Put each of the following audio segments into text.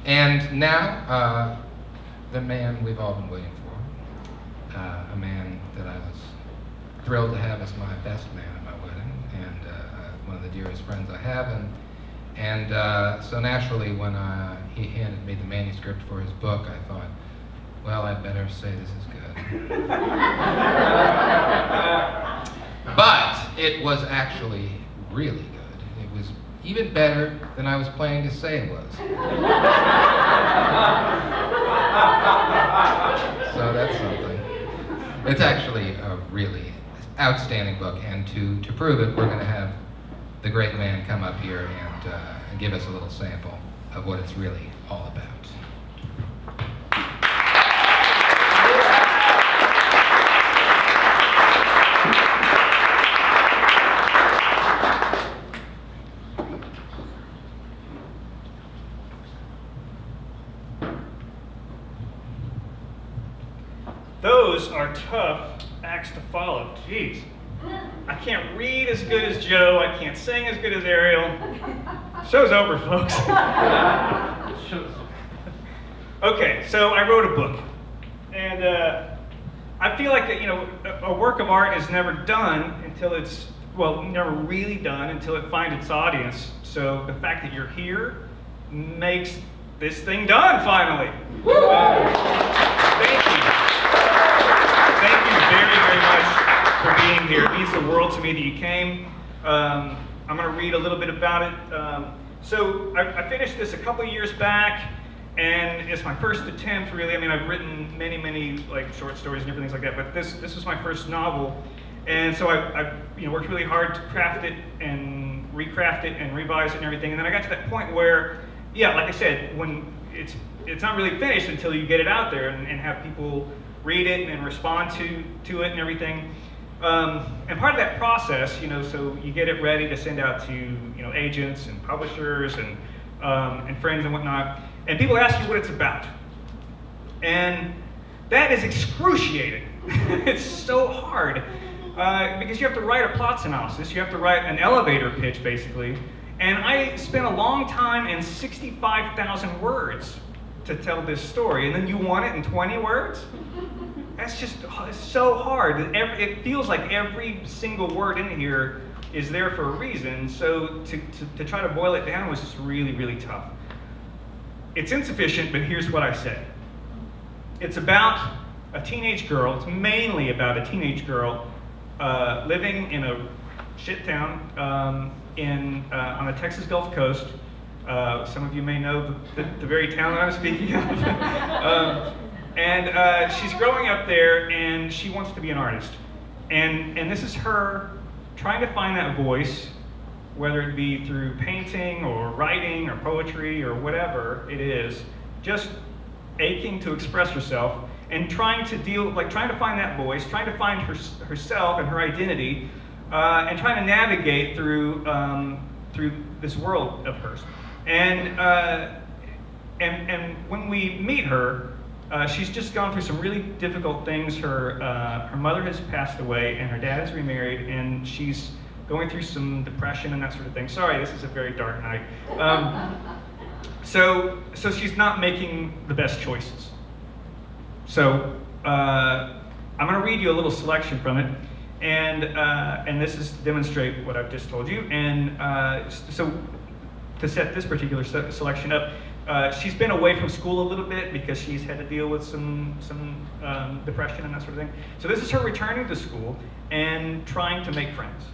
And now, the man we've all been waiting for, a man that I was thrilled to have as my best man at my wedding, and one of the dearest friends I have, and so naturally when he handed me the manuscript for his book, I thought, well, I'd better say this is good. But it was actually really good. It was even better than I was planning to say it was. So that's something. It's actually a really outstanding book, and to prove it, we're going to have the great man come up here and give us a little sample of what it's really all about. Those are tough acts to follow. Jeez. I can't read as good as Joe. I can't sing as good as Ariel. Show's over, folks. Okay, so I wrote a book. And I feel like a work of art is never done until it's, well, never really done until it finds its audience. So the fact that you're here makes this thing done, finally. Thank you. Thank you very, very much for being here. It means the world to me that you came. I'm going to read a little bit about it. So I finished this a couple years back, and it's my first attempt, really. I mean, I've written many like short stories and different things like that, but this was my first novel, and so I worked really hard to craft it and recraft it and revise it and everything. And then I got to that point where, yeah, like I said, when it's not really finished until you get it out there and have people read it and respond to it and everything. And part of that process, so you get it ready to send out to agents and publishers and friends and whatnot, and people ask you what it's about, and that is excruciating. It's so hard because you have to write a plot synopsis, you have to write an elevator pitch basically, and I spent a long time and 65,000 words to tell this story, and then you want it in 20 words? That's just so hard. It feels like every single word in here is there for a reason, so to try to boil it down was just really, really tough. It's insufficient, but here's what I say. It's about a teenage girl, it's mainly about a teenage girl living in a shit town on the Texas Gulf Coast. Some of you may know the very town that I'm speaking of. And she's growing up there, and she wants to be an artist. And this is her trying to find that voice, whether it be through painting or writing or poetry or whatever it is, just aching to express herself and trying to find that voice, trying to find herself and her identity, and trying to navigate through this world of hers. And when we meet her, she's just gone through some really difficult things. Her mother has passed away, and her dad has remarried, and she's going through some depression and that sort of thing. Sorry, this is a very dark night. So she's not making the best choices. So I'm going to read you a little selection from it, and this is to demonstrate what I've just told you. And so to set this particular selection up, she's been away from school a little bit because she's had to deal with some depression and that sort of thing. So this is her returning to school and trying to make friends.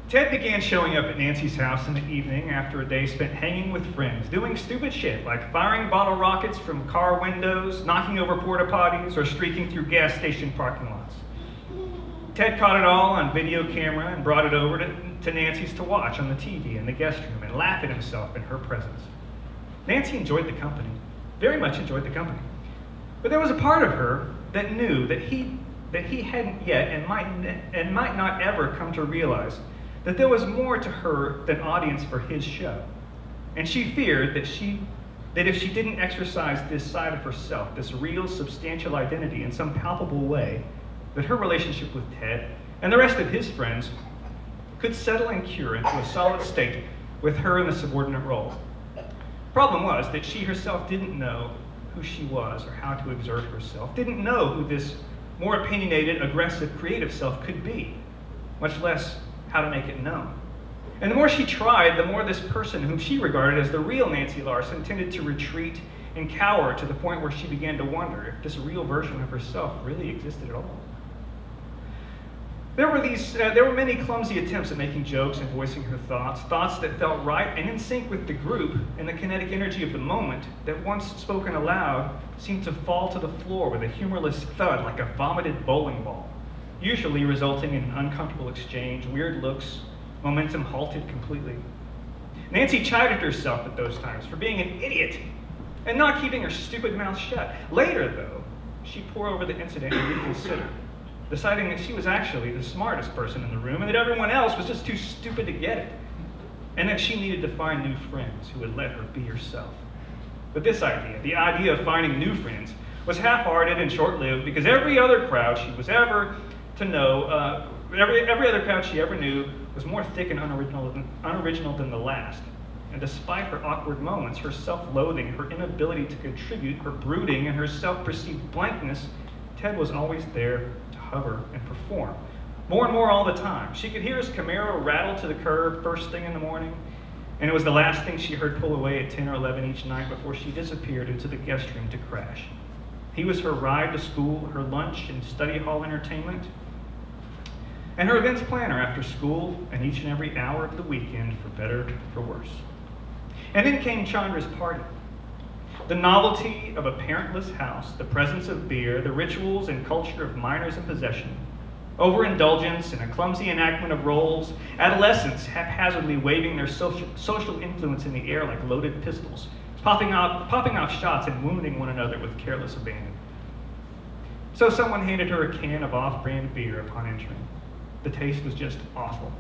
Ted began showing up at Nancy's house in the evening after a day spent hanging with friends, doing stupid shit like firing bottle rockets from car windows, knocking over porta potties, or streaking through gas station parking lots. Ted caught it all on video camera and brought it over to Nancy's to watch on the TV in the guest room and laugh at himself in her presence. Nancy enjoyed the company, very much enjoyed the company. But there was a part of her that knew that he hadn't yet and might not ever come to realize that there was more to her than audience for his show. And she feared that if she didn't exercise this side of herself, this real substantial identity in some palpable way, that her relationship with Ted and the rest of his friends could settle and cure into a solid state with her in the subordinate role. Problem was that she herself didn't know who she was or how to exert herself, didn't know who this more opinionated, aggressive, creative self could be, much less how to make it known. And the more she tried, the more this person whom she regarded as the real Nancy Larson tended to retreat and cower to the point where she began to wonder if this real version of herself really existed at all. There were many clumsy attempts at making jokes and voicing her thoughts that felt right and in sync with the group and the kinetic energy of the moment that once spoken aloud seemed to fall to the floor with a humorless thud like a vomited bowling ball, usually resulting in an uncomfortable exchange, weird looks, momentum halted completely. Nancy chided herself at those times for being an idiot and not keeping her stupid mouth shut. Later, though, she'd pore over the incident and reconsider, deciding that she was actually the smartest person in the room and that everyone else was just too stupid to get it, and that she needed to find new friends who would let her be herself. But this idea, the idea of finding new friends, was half-hearted and short-lived because every other crowd she was ever to know, every other crowd she ever knew was more thick and unoriginal than the last. And despite her awkward moments, her self-loathing, her inability to contribute, her brooding, and her self-perceived blankness, Ted was always there to hover and perform. More and more all the time. She could hear his Camaro rattle to the curb first thing in the morning, and it was the last thing she heard pull away at 10 or 11 each night before she disappeared into the guest room to crash. He was her ride to school, her lunch and study hall entertainment, and her events planner after school and each and every hour of the weekend, for better or for worse. And then came Chandra's party. The novelty of a parentless house, the presence of beer, the rituals and culture of minors in possession, overindulgence and a clumsy enactment of roles, adolescents haphazardly waving their social influence in the air like loaded pistols, popping off shots and wounding one another with careless abandon. So someone handed her a can of off-brand beer upon entering. The taste was just awful.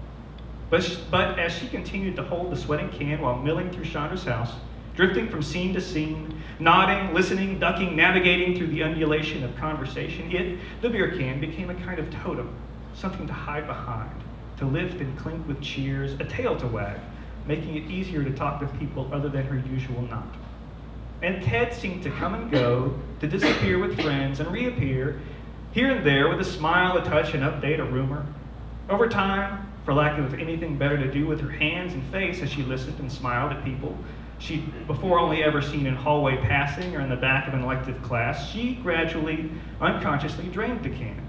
But as she continued to hold the sweating can while milling through Chandra's house, drifting from scene to scene, nodding, listening, ducking, navigating through the undulation of conversation, the beer can, became a kind of totem, something to hide behind, to lift and clink with cheers, a tail to wag, making it easier to talk to people other than her usual knot. And Ted seemed to come and go, to disappear with friends and reappear, here and there with a smile, a touch, an update, a rumor. Over time, for lack of anything better to do with her hands and face as she listened and smiled at people she'd before only ever seen in hallway passing or in the back of an elective class, she gradually, unconsciously drained the can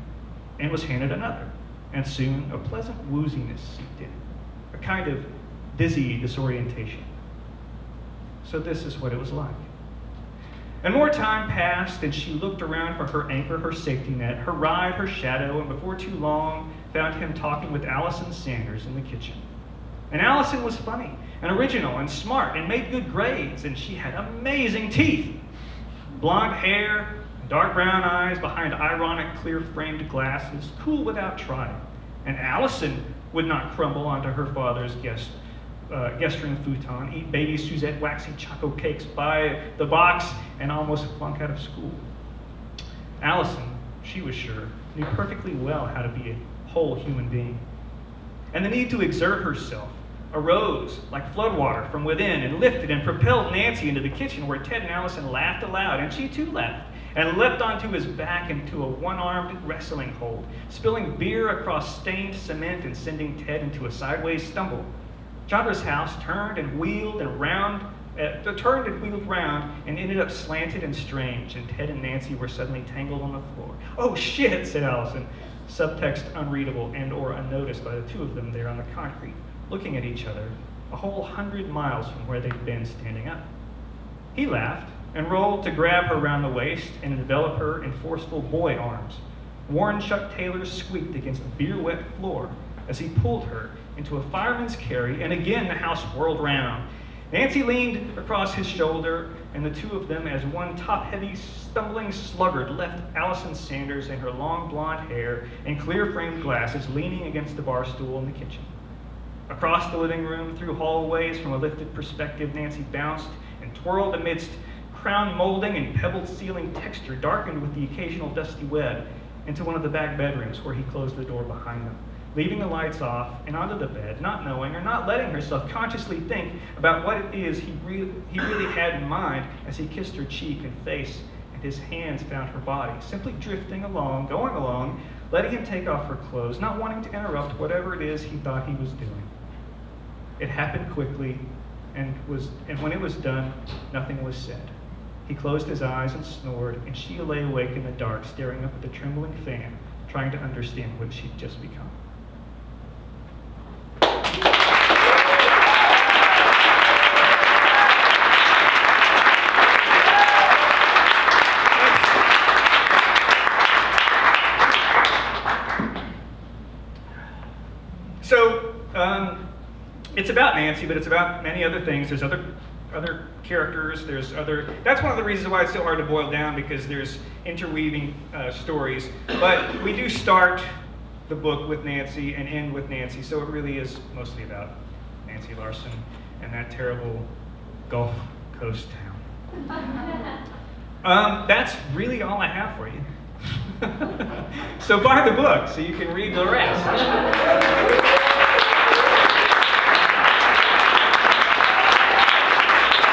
and was handed another. And soon a pleasant wooziness seeped in, a kind of dizzy disorientation. So this is what it was like. And more time passed, and she looked around for her anchor, her safety net, her ride, her shadow, and before too long found him talking with Allison Sanders in the kitchen. And Allison was funny and original and smart and made good grades, and she had amazing teeth. Blonde hair, dark brown eyes behind ironic clear-framed glasses, cool without trying. And Allison would not crumble onto her father's guest room futon, eat baby Suzette waxy choco cakes by the box, and almost flunk out of school. Allison, she was sure, knew perfectly well how to be a whole human being. And the need to exert herself arose like floodwater from within and lifted and propelled Nancy into the kitchen where Ted and Allison laughed aloud, and she too laughed, and leapt onto his back into a one-armed wrestling hold, spilling beer across stained cement and sending Ted into a sideways stumble. Chandra's house turned and wheeled round and ended up slanted and strange, and Ted and Nancy were suddenly tangled on the floor. "Oh shit," said Allison, subtext unreadable and or unnoticed by the two of them there on the concrete, looking at each other a whole 100 miles from where they'd been standing up. He laughed and rolled to grab her round the waist and envelop her in forceful boy arms. Worn Chuck Taylors squeaked against the beer-wet floor as he pulled her into a fireman's carry, and again the house whirled round. Nancy leaned across his shoulder, and the two of them, as one top-heavy, stumbling sluggard, left Allison Sanders in her long blonde hair and clear-framed glasses leaning against the bar stool in the kitchen. Across the living room, through hallways, from a lifted perspective, Nancy bounced and twirled amidst crown molding and pebbled ceiling texture, darkened with the occasional dusty web, into one of the back bedrooms where he closed the door behind them, leaving the lights off and onto the bed, not knowing or not letting herself consciously think about what it is he really had in mind as he kissed her cheek and face, and his hands found her body, simply drifting along, going along, letting him take off her clothes, not wanting to interrupt whatever it is he thought he was doing. It happened quickly, and when it was done, nothing was said. He closed his eyes and snored, and she lay awake in the dark, staring up at the trembling fan, trying to understand what she'd just become. So, it's about Nancy, but it's about many other things. There's other characters. That's one of the reasons why it's so hard to boil down, because there's interweaving stories. But we do start the book with Nancy and end with Nancy, so it really is mostly about Nancy Larson and that terrible Gulf Coast town. That's really all I have for you. So buy the book so you can read the rest.